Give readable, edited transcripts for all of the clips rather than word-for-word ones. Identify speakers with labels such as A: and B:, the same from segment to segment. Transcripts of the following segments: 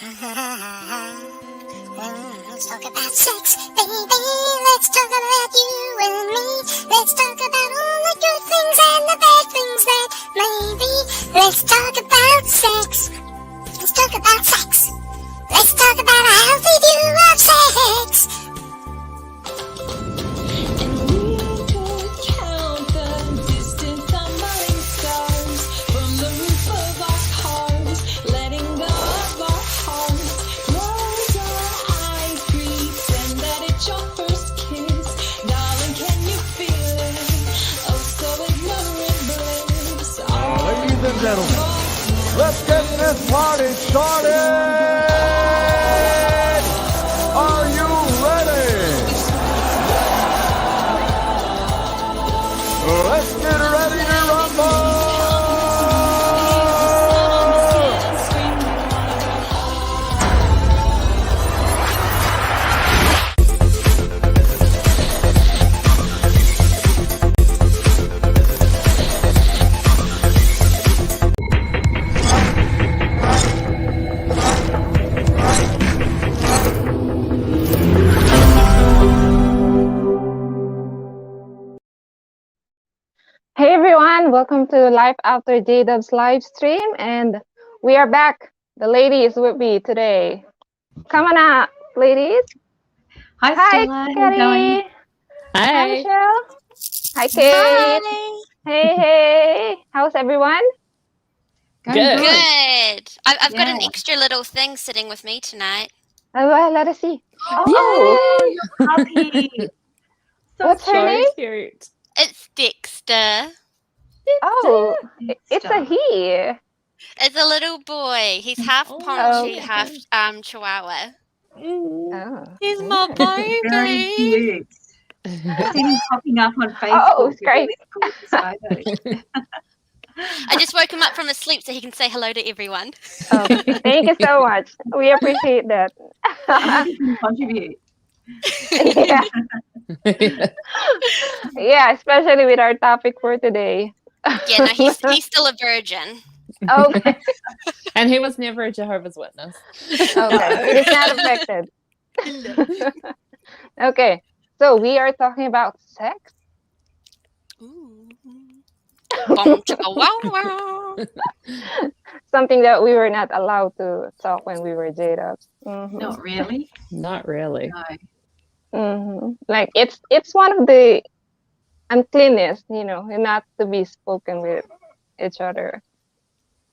A: Let's talk about sex, baby. Let's talk about you and me. Let's talk about all the good things and the bad things that may be. Let's talk about sex. Let's talk about sex. Let's talk about a healthy view of sex.
B: Gentlemen, let's get this party started! Are you ready? Let's get ready to rumble!
C: Hey everyone, welcome to Life After J-Dub's live stream, and we are back. The ladies with me today. Come on up, ladies.
D: Hi, Stella.
C: Kelly. Hi, Michelle. Hi, Kate.
A: Hi.
C: Hey. How's everyone?
A: Good. I've got an extra little thing sitting with me tonight.
C: Well, let us see.
D: Oh, your puppy.
C: What's her name?
D: Cute.
A: It's Dexter.
C: Oh, it's a he.
A: It's a little boy. He's half Ponchi, half Chihuahua.
C: Oh,
A: He's my baby.
D: Very cute. I've seen him popping up on Facebook.
C: Oh, it's great.
A: I just woke him up from his sleep so he can say hello to everyone.
C: Oh, thank you so much. We appreciate that.
D: You can contribute.
C: Yeah, especially with our topic for today.
A: Yeah, no, he's still a virgin.
C: Okay.
E: And he was never a Jehovah's Witness.
C: Okay, it's not affected. Okay, so we are talking about sex.
A: Ooh. Bom, chicka, wow, wow.
C: Something that we were not allowed to talk when we were J-Dubs.
D: Not really.
E: Not really.
D: No.
C: Like it's one of the uncleanness, not to be spoken with each other.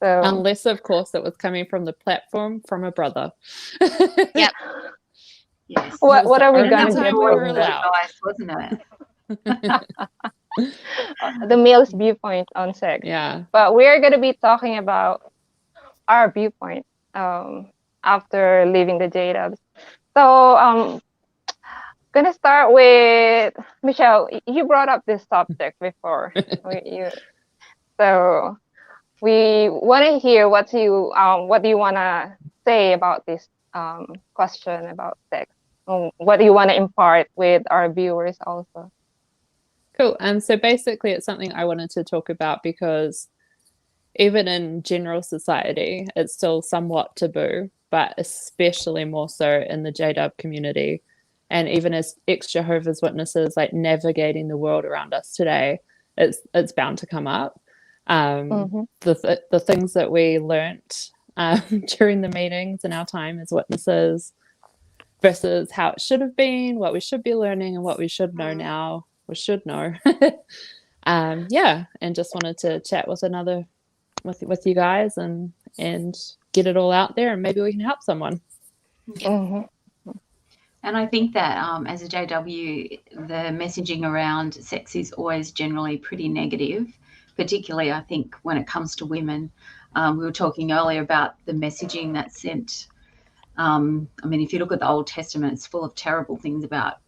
C: So
E: Unless, of course, it was coming from the platform from a brother.
A: Yep.
D: Yes.
C: What are we gonna
E: time
C: get
E: we were
C: from
E: allowed.
D: Advice, wasn't it?
C: the male's viewpoint on sex?
E: Yeah.
C: But we're gonna be talking about our viewpoint after leaving the J-Dubs. So gonna start with Michelle. You brought up this subject before. So we want to hear what do you want to say about this question about sex. What do you want to impart with our viewers also?
E: Cool. And so basically it's something I wanted to talk about because even in general society, it's still somewhat taboo, but especially more so in the J-Dub community. And even as ex-Jehovah's Witnesses, like navigating the world around us today, it's bound to come up. The things that we learnt during the meetings in our time as witnesses versus how it should have been, what we should be learning and what we should know now, we should know. And just wanted to chat with you guys and get it all out there, and maybe we can help someone.
D: And I think that as a JW, the messaging around sex is always generally pretty negative, particularly I think when it comes to women. We were talking earlier about the messaging that's sent. I mean, if you look at the Old Testament, it's full of terrible things about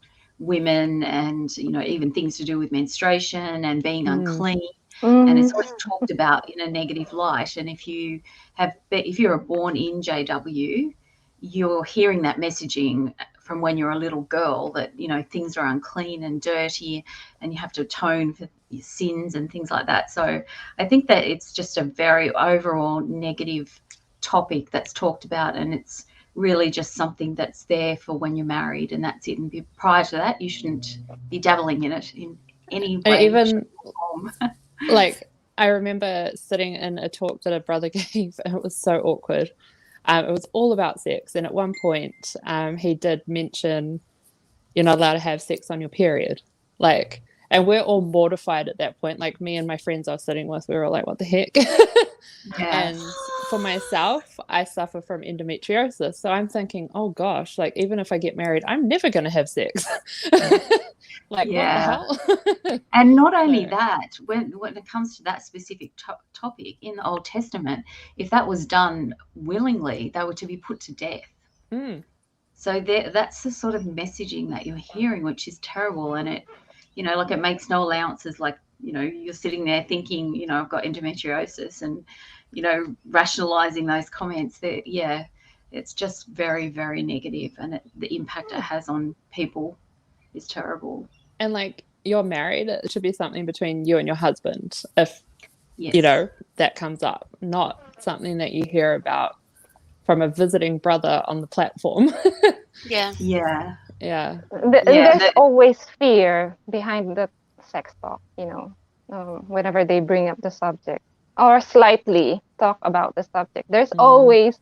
D: women and, even things to do with menstruation and being unclean. And it's always talked about in a negative light. And if you're born in JW, you're hearing that messaging from when you're a little girl that, things are unclean and dirty and you have to atone for your sins and things like that. So I think that it's just a very overall negative topic that's talked about, and it's really just something that's there for when you're married, and that's it. And prior to that, you shouldn't be dabbling in it in any
E: And
D: way,
E: even
D: shape, or form.
E: like I remember sitting in a talk that a brother gave, and it was so awkward. It was all about sex, and at one point, he did mention you're not allowed to have sex on your period, like, and we're all mortified at that point. Like me and my friends I was sitting with, we were all like, "What the heck?"
D: Yeah,
E: And for myself, I suffer from endometriosis, so I'm thinking, "Oh gosh, like even if I get married, I'm never going to have sex." Like what the
D: yeah.
E: hell?
D: And not only
E: So,
D: that, when it comes to that specific topic in the Old Testament, if that was done willingly, they were to be put to death.
E: mm,
D: So that's the sort of messaging that you're hearing, which is terrible. And it, like, it makes no allowances. Like, you're sitting there thinking, I've got endometriosis, and, rationalizing those comments. That, yeah, it's just very, very negative, and the impact it has on people is terrible.
E: and like you're married, it should be something between you and your husband if
D: Yes.
E: that comes up, not something that you hear about from a visiting brother on the platform.
A: Yeah.
D: Yeah.
E: Yeah.
C: And
D: Yeah.
C: there's always fear behind the sex talk, whenever they bring up the subject or slightly talk about the subject. There's
E: Mm.
C: always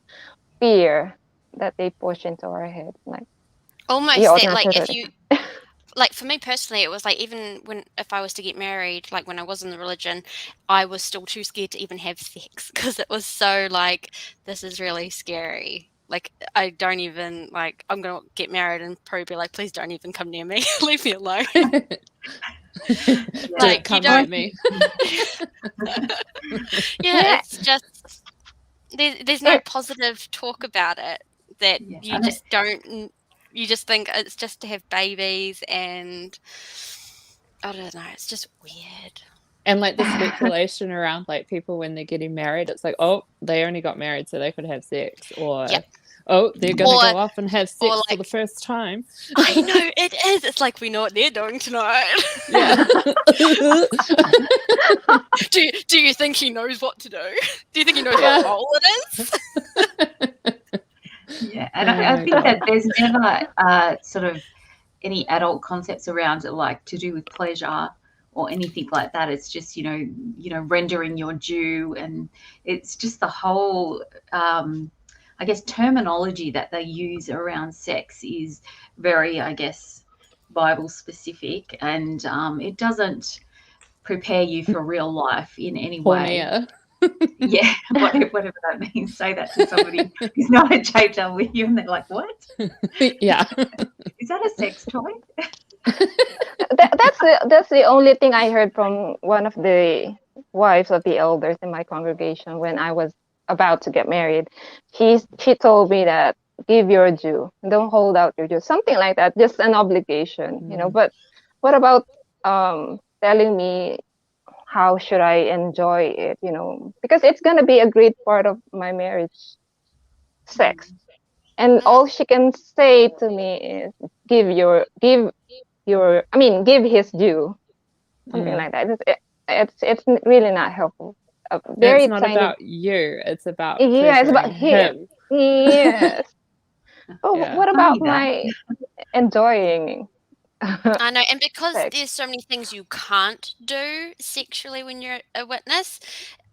C: fear that they push into our head. Like, you
A: Almost
C: ought
A: that,
C: not
A: like,
C: to do
A: if
C: it.
A: you, like, for me personally, it was like, even if I was to get married, like when I was in the religion, I was still too scared to even have sex because it was so like, this is really scary. Like, I don't even, like, I'm gonna get married and probably be like, please don't even come near me, leave me alone.
E: Don't
A: Like, you
E: come near
A: don't.
E: me.
A: Yeah,
C: Yeah,
A: it's just there's no
C: it,
A: positive talk about it. That
D: Yeah.
A: you just don't. You just think it's just to have babies, and I don't know. It's just weird.
E: And like the speculation around like people when they're getting married, it's like, oh, they only got married so they could have sex,
A: Yep.
E: or oh, they're gonna
A: Or
E: go off and have
A: or
E: sex for the
A: like,
E: first time.
A: I know it is. It's like, we know what they're doing tonight.
E: Yeah.
A: Do you think he knows what to do? Do you think he knows
E: Yeah.
A: what role it is?
D: Yeah. And
E: Oh
D: I
E: my
D: think
E: God.
D: that there's never sort of any adult concepts around it, like to do with pleasure or anything like that. It's just, rendering your due, and it's just the whole, I guess, terminology that they use around sex is very, I guess, Bible specific, and it doesn't prepare you for real life in any way.
E: Pornea.
D: Yeah, whatever that means. Say that to somebody who's not a JW, and they're like, "What?
E: Yeah.
D: Is that a sex toy?"
C: that's the only thing I heard from one of the wives of the elders in my congregation when I was about to get married. She told me that give your due, don't hold out your due, something like that, just an obligation.
E: Mm.
C: But what about telling me how should I enjoy it, because it's gonna be a great part of my marriage, sex. And
A: Mm.
C: all she can say to me is give his due, something
E: Mm.
C: like that. It's really not helpful. A
E: And it's
C: very
E: not
C: tiny.
E: about you, it's about
C: Yeah, it's about
E: pleasuring
C: him.
E: him.
C: Yes. But
E: Yeah.
C: what about
D: Funny that.
C: my enjoying
A: I know, and because
C: sex?
A: there's so many things you can't do sexually when you're a witness,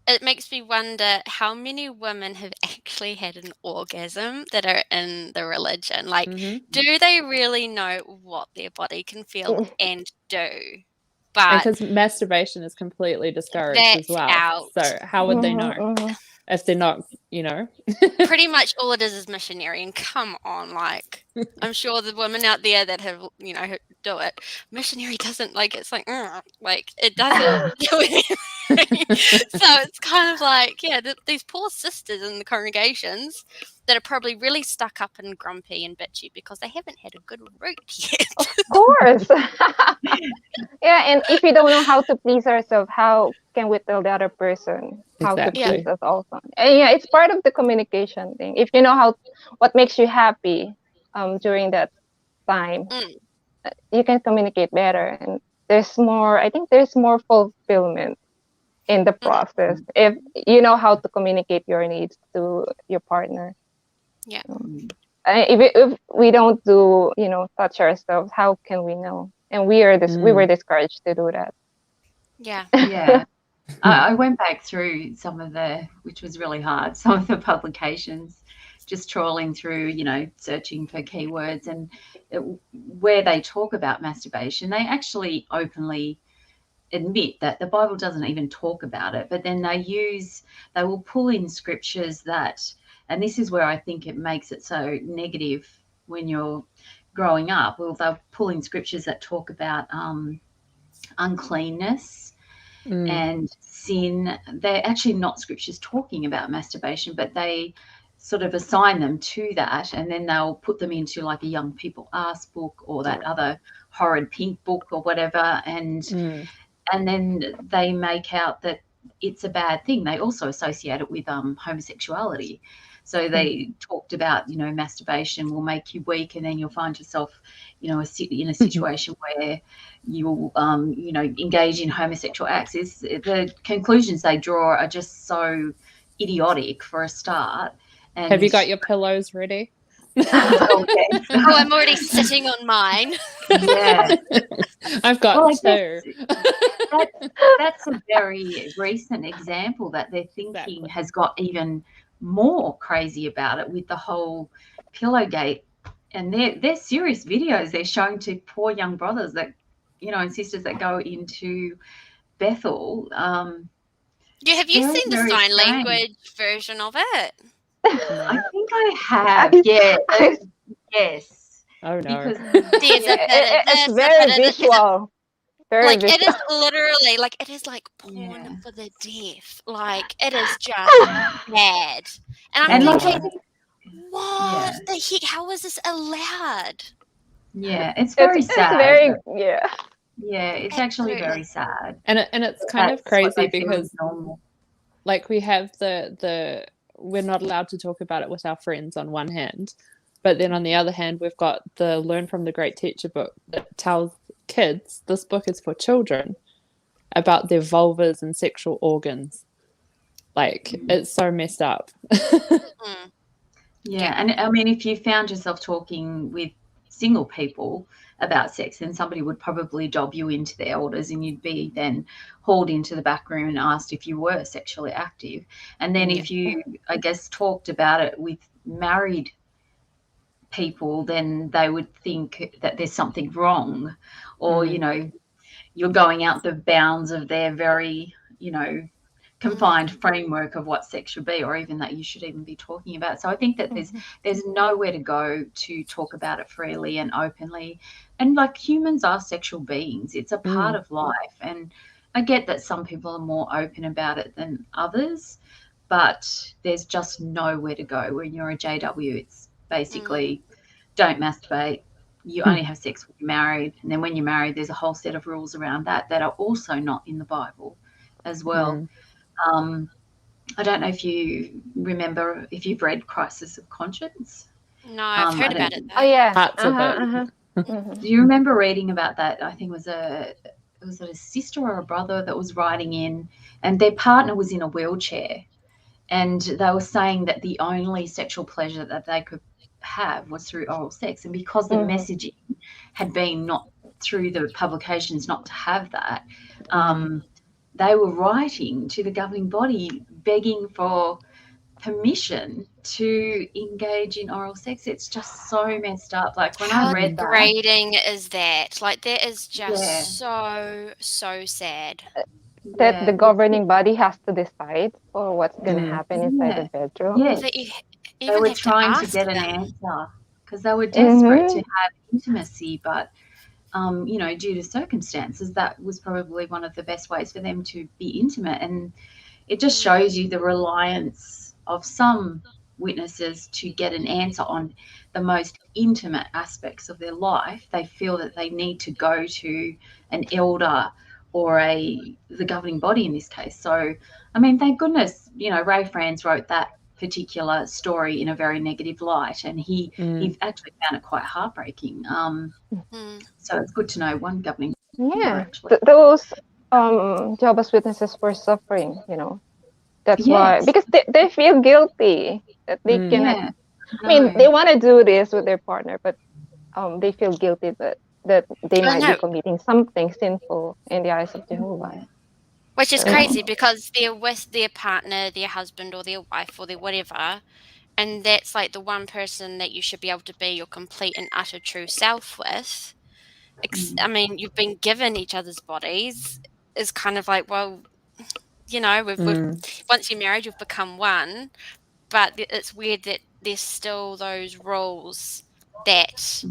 A: it makes me wonder how many women have actually had an orgasm that are in the religion. Like,
E: Hmm.
A: do they really know what their body can feel and do?
E: And
A: But
E: because masturbation is completely discouraged as
A: that's
E: well.
A: out.
E: So how would they
C: Mhm,
E: know
C: mhm.
E: if they're not?
A: Pretty much all it is missionary. And come on, like, I'm sure the women out there that have, who do it, missionary doesn't, like, it's like it doesn't do anything. So it's kind of like, yeah, these poor sisters in the congregations that are probably really stuck up and grumpy and bitchy because they haven't had a good root yet.
C: Of course. Yeah, and if we don't know how to please ourselves, how can we tell the other person how to
A: Yeah.
C: please
E: Exactly.
C: us also? And yeah, it's part of the communication thing. If you know what makes you happy during that time,
A: Mm,
C: you can communicate better, and I think there's more fulfillment in the
A: mm,
C: process if you know how to communicate your needs to your partner.
A: yeah.
C: Um, If we don't do, touch ourselves, how can we know? And we were discouraged to do that.
A: Yeah.
D: Yeah. I went back through some of which was really hard, some of the publications, just trawling through, searching for keywords, and where they talk about masturbation, they actually openly admit that the Bible doesn't even talk about it, but then they will pull in scriptures and this is where I think it makes it so negative when you're growing up. Well, they'll pull in scriptures that talk about uncleanness and sin. They're actually not scriptures talking about masturbation, but they sort of assign them to that, and then they'll put them into like a young people ask book or that other horrid pink book or whatever, and then they make out that it's a bad thing. They also associate it with homosexuality. So they talked about, masturbation will make you weak, and then you'll find yourself, in a situation where you'll, engage in homosexual acts. The conclusions they draw are just so idiotic for a start. And
E: Have you got your pillows ready?
A: Oh, I'm already sitting on mine.
D: Yeah.
E: I've got two.
D: That's a very recent example that their thinking has got even more crazy about it with the whole Pillowgate. And they're serious videos they're showing to poor young brothers that, and sisters that go into Bethel.
A: Have you seen the sign language version of it?
D: I think I have. Yeah. Yes.
E: Oh no.
D: Because
C: it's very visual. Very visual.
A: It is literally it is like porn for the deaf. It is just bad. And I'm thinking, what the heck? How is this allowed?
D: Yeah, it's very sad.
C: It's very
D: Yeah, it's actually very sad.
E: And it's kind of crazy because we have the we're not allowed to talk about it with our friends on one hand, but then on the other hand we've got the Learn from the Great Teacher book that tells kids this book is for children about their vulvas and sexual organs. It's so messed up.
D: Yeah, and I mean, if you found yourself talking with single people about sex, then somebody would probably dob you into their elders, and you'd be then hauled into the back room and asked if you were sexually active. And then if you, I guess, talked about it with married people, then they would think that there's something wrong, or you're going out the bounds of their very confined framework of what sex should be, or even that you should even be talking about. So I think that there's nowhere to go to talk about it freely and openly. And humans are sexual beings, it's a part of life, and I get that some people are more open about it than others, but there's just nowhere to go. When you're a JW, it's basically don't masturbate, you only have sex when you're married, and then when you're married there's a whole set of rules around that are also not in the Bible as well. I don't know if you remember, if you've read Crisis of Conscience.
A: No, I've heard about it though.
C: Oh yeah,
E: parts of it.
D: Do you remember reading about that? I think was a sister or a brother that was writing in, and their partner was in a wheelchair, and they were saying that the only sexual pleasure that they could have was through oral sex, and because the messaging had been not through the publications not to have that, they were writing to the governing body begging for permission to engage in oral sex. It's just so messed up. When I read that,
A: how degrading is that? That is just so sad.
C: That the governing body has to decide for what's going to happen inside the bedroom.
D: Yes. They were trying to get an answer because they were desperate to have intimacy, but due to circumstances, that was probably one of the best ways for them to be intimate. And it just shows you the reliance of some witnesses to get an answer on the most intimate aspects of their life. They feel that they need to go to an elder or the governing body in this case. So, I mean, thank goodness, Ray Franz wrote that particular story in a very negative light, and he actually found it quite heartbreaking. So it's good to know one governing.
C: Those Jehovah's Witnesses were suffering, that's why, because they feel guilty that they cannot I mean,
D: No.
C: they want to do this with their partner, but they feel guilty that they
A: Oh
C: might be
A: no,
C: committing something sinful in the eyes of Jehovah.
D: Yeah.
A: which is
C: So,
A: crazy because they're with their partner, their husband, or their wife, or their whatever, and that's like the one person that you should be able to be your complete and utter true self with. I mean, you've been given each other's bodies. Is kind of like, well, we've
E: Mm.
A: once you're married, you've become one. But it's weird that there's still those rules that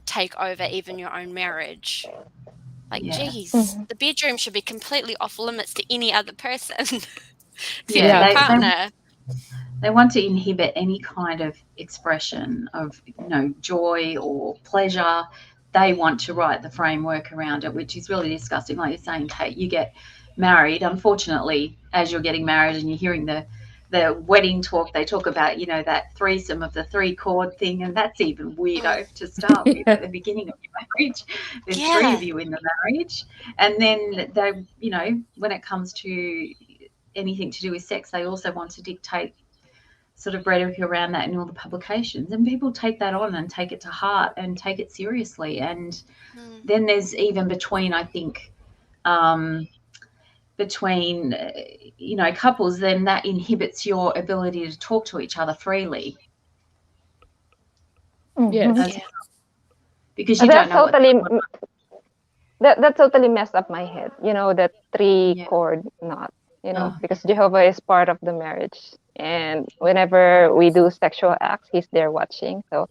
A: take over even your own marriage. Like,
D: Yeah.
A: geez,
C: mhm.
A: the bedroom should be completely off limits to any other person except
D: Yeah.
A: your
E: Yeah.
A: partner.
D: They want to inhibit any kind of expression of, joy or pleasure. They want to write the framework around it, which is really disgusting. Like you're saying, Kate, you get married. Unfortunately, as you're getting married and you're hearing the wedding talk, they talk about, that threesome of the 3 chord thing, and that's even
A: Mm.
D: weirdo to start with
E: Yeah.
D: at the beginning of your marriage. There's 3
A: Yeah.
D: of you in the marriage, and then they, when it comes to anything to do with sex, they also want to dictate sort of rhetoric around that in all the publications, and people take that on and take it to heart and take it seriously. And
A: Mm.
D: then there's even between, I think, um, between couples, then that inhibits your ability to talk to each other freely
C: Mhm.
D: as
E: Yes.
A: Yeah.
D: because you don't
C: That's
D: know what.
C: totally that totally messed up my head. That three
D: Yeah.
C: chord knot.
D: Oh,
C: Because Jehovah is part of the marriage, and whenever we do sexual acts, he's there watching. So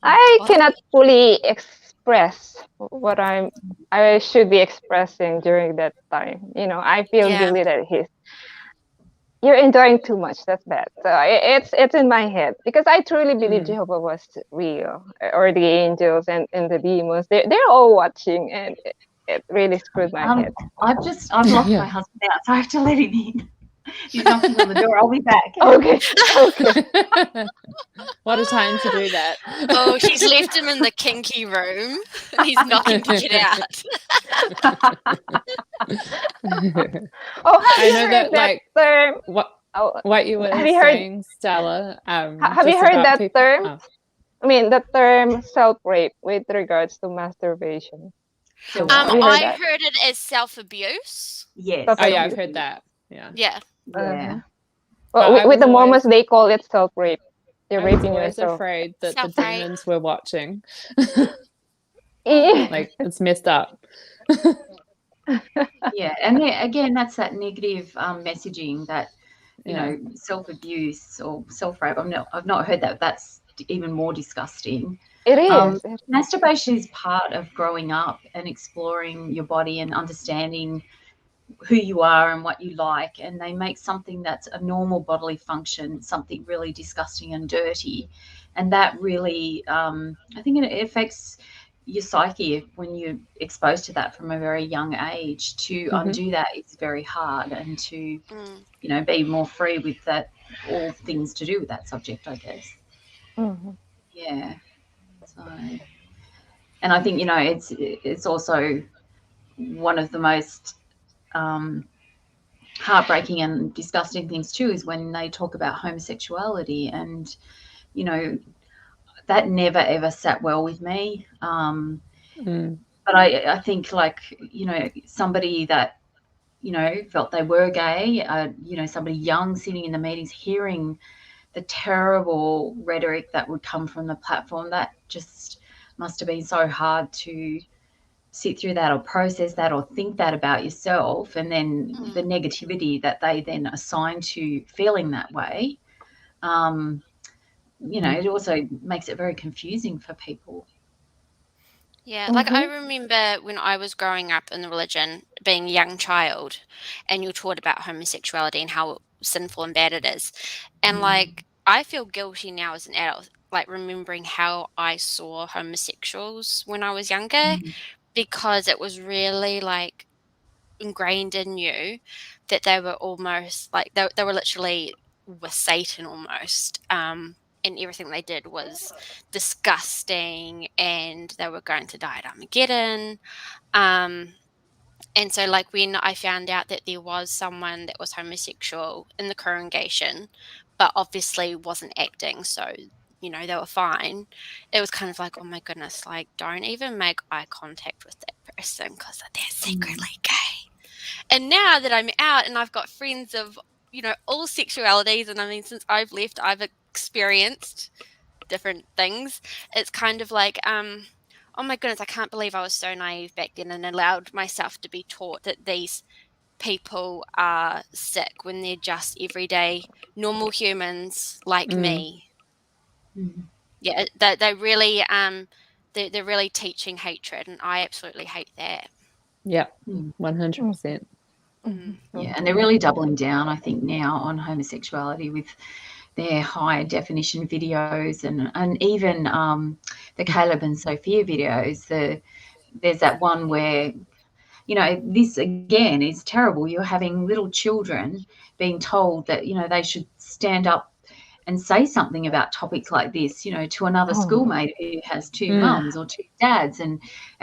C: I
A: What?
C: cannot fully express what I should be expressing during that time. I feel
A: Yeah.
C: guilty that you're enjoying too much. That's bad. So it's in my head because I truly believe
D: mm.
C: Jehovah was real, or the angels and the demons. They're all watching, and it really screwed my head.
D: I've locked my
E: Yeah.
D: husband out, so I have to let him in. He's knocking on the door. I'll be back.
C: Okay, okay.
E: What a time to do that.
A: Oh, she's left him in the kinky room and he's knocking to get out.
C: Oh, have
E: I
C: you
E: know
C: heard
E: that,
C: that
E: like,
C: term?
E: what
C: Oh,
E: what you
C: have
E: were
C: you heard?
E: saying, Stella,
C: Have you
E: just
C: heard
E: about
C: that
E: people.
C: term?
E: Oh,
C: I mean, the term self rape with regards to masturbation.
E: the
C: Have
E: what?
C: you heard
A: I
C: that?
A: heard it as self abuse.
D: Yes.
E: Oh,
C: Self
E: yeah, I've
C: abuse.
E: heard that. Yeah.
A: Yeah.
C: Uh-huh.
D: Yeah.
C: Well,
E: But I
C: with
E: was
C: the Mormons,
E: always
C: they call it self rape. You're
E: I was
C: raping
E: always
C: yourself.
E: afraid that the
A: Self rape.
E: demons were watching.
A: Mm.
E: Like, it's messed up.
D: Yeah, and then, again, that's that negative messaging that
E: Yeah.
D: self abuse or self rape. I've not heard that. That's even more disgusting.
C: It is.
D: Masturbation is part of growing up and exploring your body and understanding who you are and what you like, and they make something that's a normal bodily function something really disgusting and dirty, and that really, I think it affects your psyche when you're exposed to that from a very young age. To
E: Hmm.
D: undo that is very hard, and to
A: Mm.
D: be more free with that, all things to do with that subject, I guess.
C: Mhm.
D: Yeah. So, and I think it's also one of the most um, heartbreaking and disgusting things too is when they talk about homosexuality, and you know that never ever sat well with me.
E: Mm.
D: But I think, like, somebody that felt they were gay, somebody young sitting in the meetings hearing the terrible rhetoric that would come from the platform, that just must have been so hard to sit through that or process that or think that about yourself, and then the
A: Mm.
D: negativity that they then assign to feeling that way. um, it also makes it very confusing for people.
A: Yeah, like I
C: Mhm.
A: remember when I was growing up in the religion, being a young child, and you're taught about homosexuality and how sinful and bad it is. And
D: Mm.
A: like I feel guilty now as an adult, like remembering how I saw homosexuals when I was younger,
D: Mm.
A: because it was really like ingrained in you that they were almost like they were literally with Satan almost. And everything they did was disgusting, and they were going to die at Armageddon. Um,
F: And so, like, when I found out that there was someone that was homosexual in the congregation, but obviously wasn't acting, so, you know, they were fine, it was kind of like, oh my goodness, like, don't even make eye contact with that person because they're secretly gay. And now that I'm out and I've got friends of, you know, all sexualities, and I mean, since I've left, I've experienced different things. It's kind of like, oh my goodness, I can't believe I was so naive back then and allowed myself to be taught that these people are sick when they're just everyday, normal humans like me. Yeah, they really, they're really teaching hatred, and I absolutely hate that.
E: Yeah, 100%.
D: Yeah, and they're really doubling down, I think, now on homosexuality with their high definition videos and even the Caleb and Sophia videos. There's that one where, you know, this again is terrible. You're having little children being told that, you know, they should stand up and say something about topics like this, you know, to another schoolmate who has two mums or two dads, and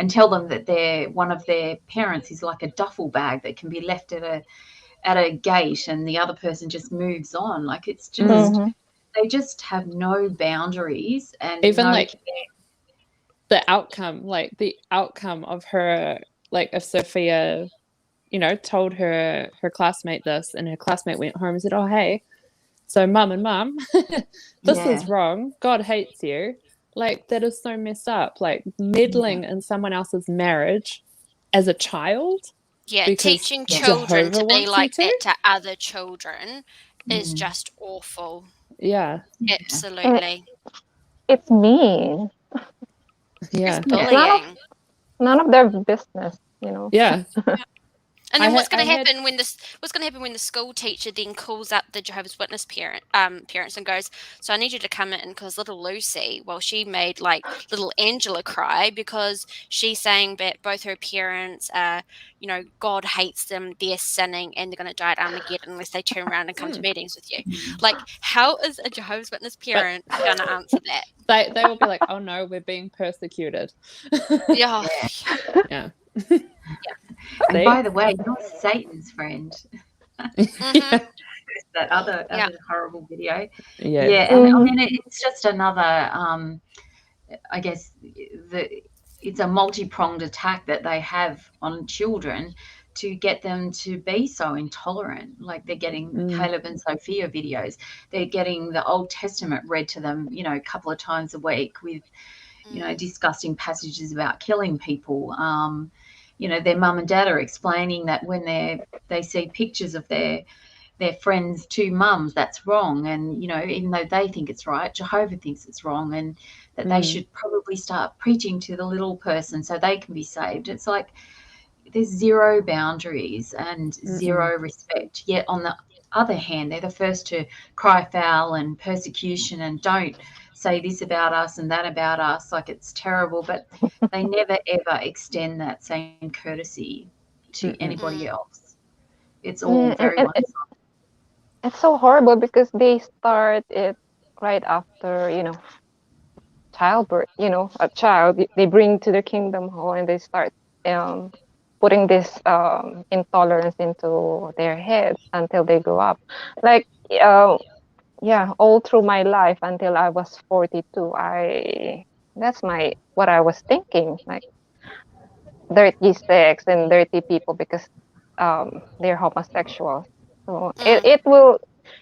D: tell them that one of their parents is like a duffel bag that can be left at a gate and the other person just moves on. Like, it's just they just have no boundaries and
E: Even
D: no
E: like
D: care.
E: the outcome of her, like if Sophia, you know, told her classmate this, and her classmate went home and said, oh hey, so mum, this is wrong, God hates you. Like, that is so messed up. Like, meddling in someone else's marriage as a child.
F: Yeah,
E: because
F: teaching children
E: Jehovah
F: to be
E: wants you
F: like
E: to?
F: that to other children is just awful.
E: Yeah.
F: Absolutely.
C: It's mean.
E: Yeah.
F: It's bullying.
C: None of their business, you know.
E: Yeah.
F: And then what's going to happen when the school teacher then calls up the Jehovah's Witness parents and goes, so I need you to come in because little Lucy, well, she made like little Angela cry because she's saying that both her parents, you know, God hates them, they're sinning, and they're going to die at Armageddon unless they turn around and come to meetings with you. Like, how is a Jehovah's Witness parent going to answer that?
E: They will be like, oh no, we're being persecuted.
F: Yeah.
E: Yeah.
D: And by the way, you're Satan's friend.
F: Mhm.
D: That other horrible video.
E: Yeah.
D: And I mean, it's just another, I guess, it's a multi-pronged attack that they have on children to get them to be so intolerant. Like, they're getting Caleb and Sophia videos. They're getting the Old Testament read to them, you know, a couple of times a week with, you know, disgusting passages about killing people. You know, their mum and dad are explaining that when they see pictures of their friends' two mums, that's wrong. And, you know, even though they think it's right, Jehovah thinks it's wrong, and that they should probably start preaching to the little person so they can be saved. It's like there's zero boundaries and zero respect. Yet on the other hand, they're the first to cry foul and persecution and don't say this about us and that about us, like it's terrible, but they never ever extend that same courtesy to anybody else. It's all very one-sided.
C: It's so horrible because they start it right after, you know, childbirth. You know, a child they bring to the kingdom hall and they start putting this intolerance into their heads until they grow up. Like all through my life until I was 42, that's what I was thinking, like dirty sex and dirty people because they're homosexuals. So it will,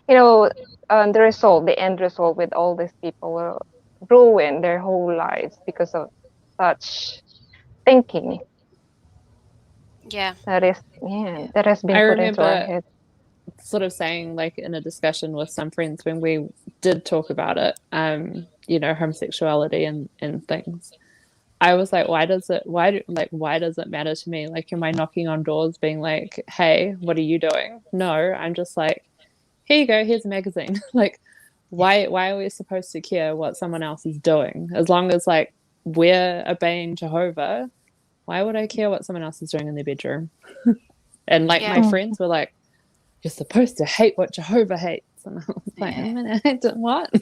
C: you know, the end result with all these people will ruin their whole lives because of such thinking.
F: Yeah.
C: That has been put into our heads.
E: Sort of saying, like, in a discussion with some friends when we did talk about it, you know, homosexuality and things, I was like, why does it matter to me? Like, am I knocking on doors being like, hey, what are you doing? No, I'm just like, here you go, here's a magazine. Like, why are we supposed to care what someone else is doing? As long as, like, we're obeying Jehovah, why would I care what someone else is doing in their bedroom? And like my friends were like, you're supposed to hate what Jehovah hates. And I was like, I don't what?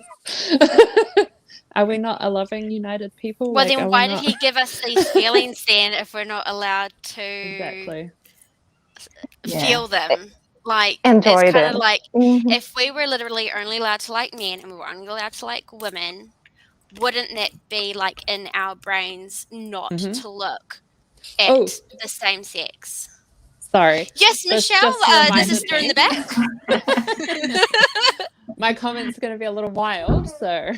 E: Are we not a loving, united people?
F: Well,
E: like,
F: then why did he give us these feelings then if we're not allowed to
E: exactly
F: feel them. Like,
C: Enjoy
F: it's kind of
C: them.
F: like
C: Mhm.
F: if we were literally only allowed to like men and we were only allowed to like women, wouldn't that be like in our brains not
E: Mhm.
F: to look at
E: Oh,
F: the same sex?
E: sorry.
F: Yes,
E: This
F: Michelle,
E: just
F: the
E: reminded
F: sister in
E: me.
F: the back.
E: My comment's going to be a little wild, so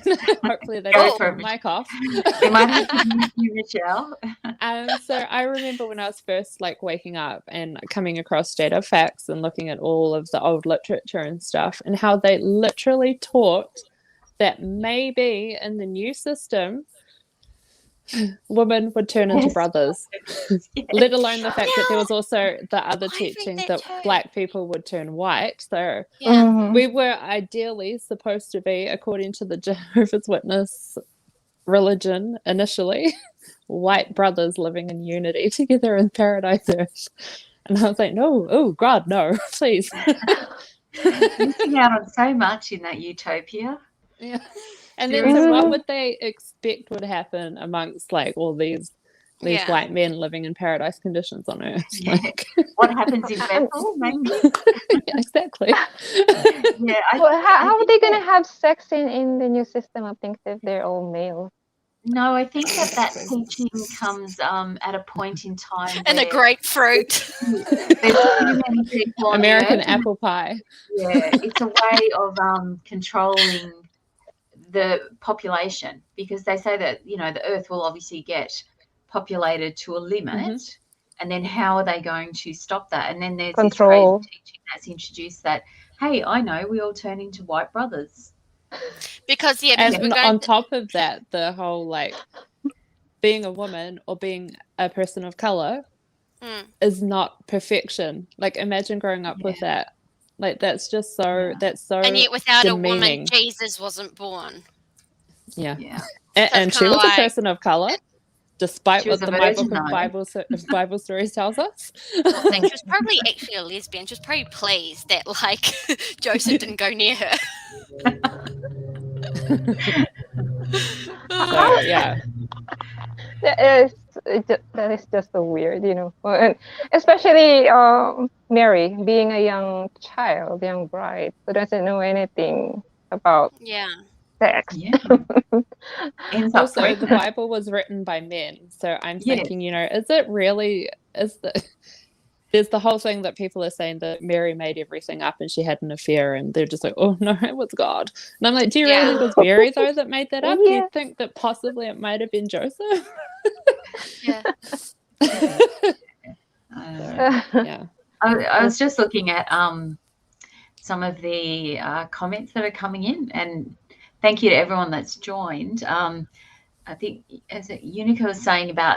E: hopefully they
D: Go
E: don't
D: for
E: turn
D: it,
E: the mic off.
D: We might have to mute you, Michelle.
E: So I remember when I was first like waking up and coming across data facts and looking at all of the old literature and stuff, and how they literally taught that maybe in the new system women would turn into
D: Yes.
E: brothers,
D: Yes.
E: let alone the fact that there
F: Now,
E: was also the other
F: I read
E: teaching
F: that
E: that
F: too.
E: black people would turn white. So
F: Yeah.
C: Mhm.
E: we were ideally supposed to be, according to the Jehovah's Witness religion initially, white brothers living in unity together in paradise earth. And I was like, no, oh God, no, please.
D: Missing out on so much in that utopia.
E: Yeah. And then so
D: Seriously.
E: what would they expect would happen amongst like all these
F: Yeah.
E: white men living in paradise conditions on earth?
D: Yeah.
E: Like,
D: What happens in Bethel, maybe?
E: yeah, exactly.
D: Yeah,
C: Well, how are
D: think
C: they gonna
D: that-
C: have sex in the new system of things if they're all male?
D: No, I think that teaching comes at a point in time
F: And a
D: where
F: grapefruit.
D: there's too many people on
E: American
D: the earth.
E: apple pie.
D: Yeah, it's a way of controlling the population, because they say that, you know, the earth will obviously get populated to a limit, and then how are they going to stop that? And then there's
C: Control.
D: this crazy teaching that's introduced that, hey, I know, we all turn into white brothers.
F: Because because we're
E: And
F: going
E: on top of that, the whole like being a woman or being a person of color is not perfection. Like imagine growing up with that. Like that's just so
F: and yet without
E: demeaning.
F: a woman, Jesus wasn't born.
E: Yeah.
D: Yeah.
E: And she
F: kinda
E: was a
F: like-
E: person of color, despite
D: She was
E: what
D: a
E: the My
D: virgin,
E: Book of
D: though.
E: Bible stories tells us.
F: I think she was probably actually a lesbian. She was probably pleased that like Joseph didn't go near her.
E: So yeah.
C: That is just so weird, you know. And especially Mary being a young child, young bride, who doesn't know anything about
F: Yeah.
C: sex.
D: Yeah. Ends up
E: Also, the
D: pregnant.
E: Bible was written by men. So I'm
D: Yes.
E: thinking, you know, there's the whole thing that people are saying that Mary made everything up and she had an affair, and they're just like, oh no, it was God. And I'm like, do you really think it was Mary though that made that up? Do
C: Yeah.
E: you think that possibly it might have been Joseph?
F: Yeah.
E: Yeah.
D: I was just looking at some of the comments that are coming in, and thank you to everyone that's joined. I think, as Unica was saying about